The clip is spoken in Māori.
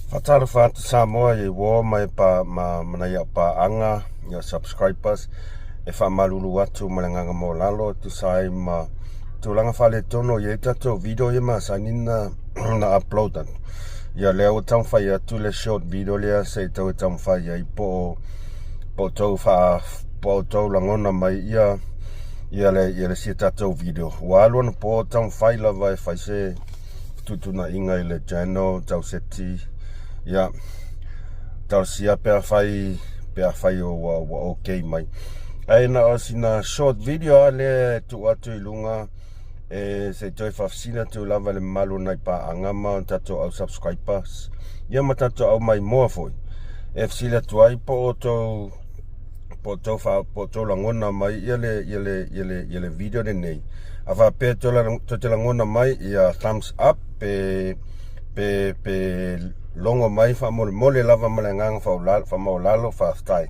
Fatalo fatu Samoa ye wo mai pa mana ya pa anga ya subscribers e Faamalulu atu malanganga mo lalo tu sai ma tu langa fale tono ye tato video ye ma sanina na upload ya leo tang fa ya tu le short video le se to tang fa ya po to fa po to langona mai ya le si tato video walon po tang fa la vai fa se tutu na inga le channel tau seti ya tau sia pe fai o okay mai ai na osina short video le tu atu ilunga se toi fafsina tu lava le malu nai pa angama tato au subscribers ya matato au mai moa foi FC le tuai po to langona mai ele video de nei ava pe to langona mai ya thumbs up pe longo mai Faamolemole lava malangang fa maulalo fa stai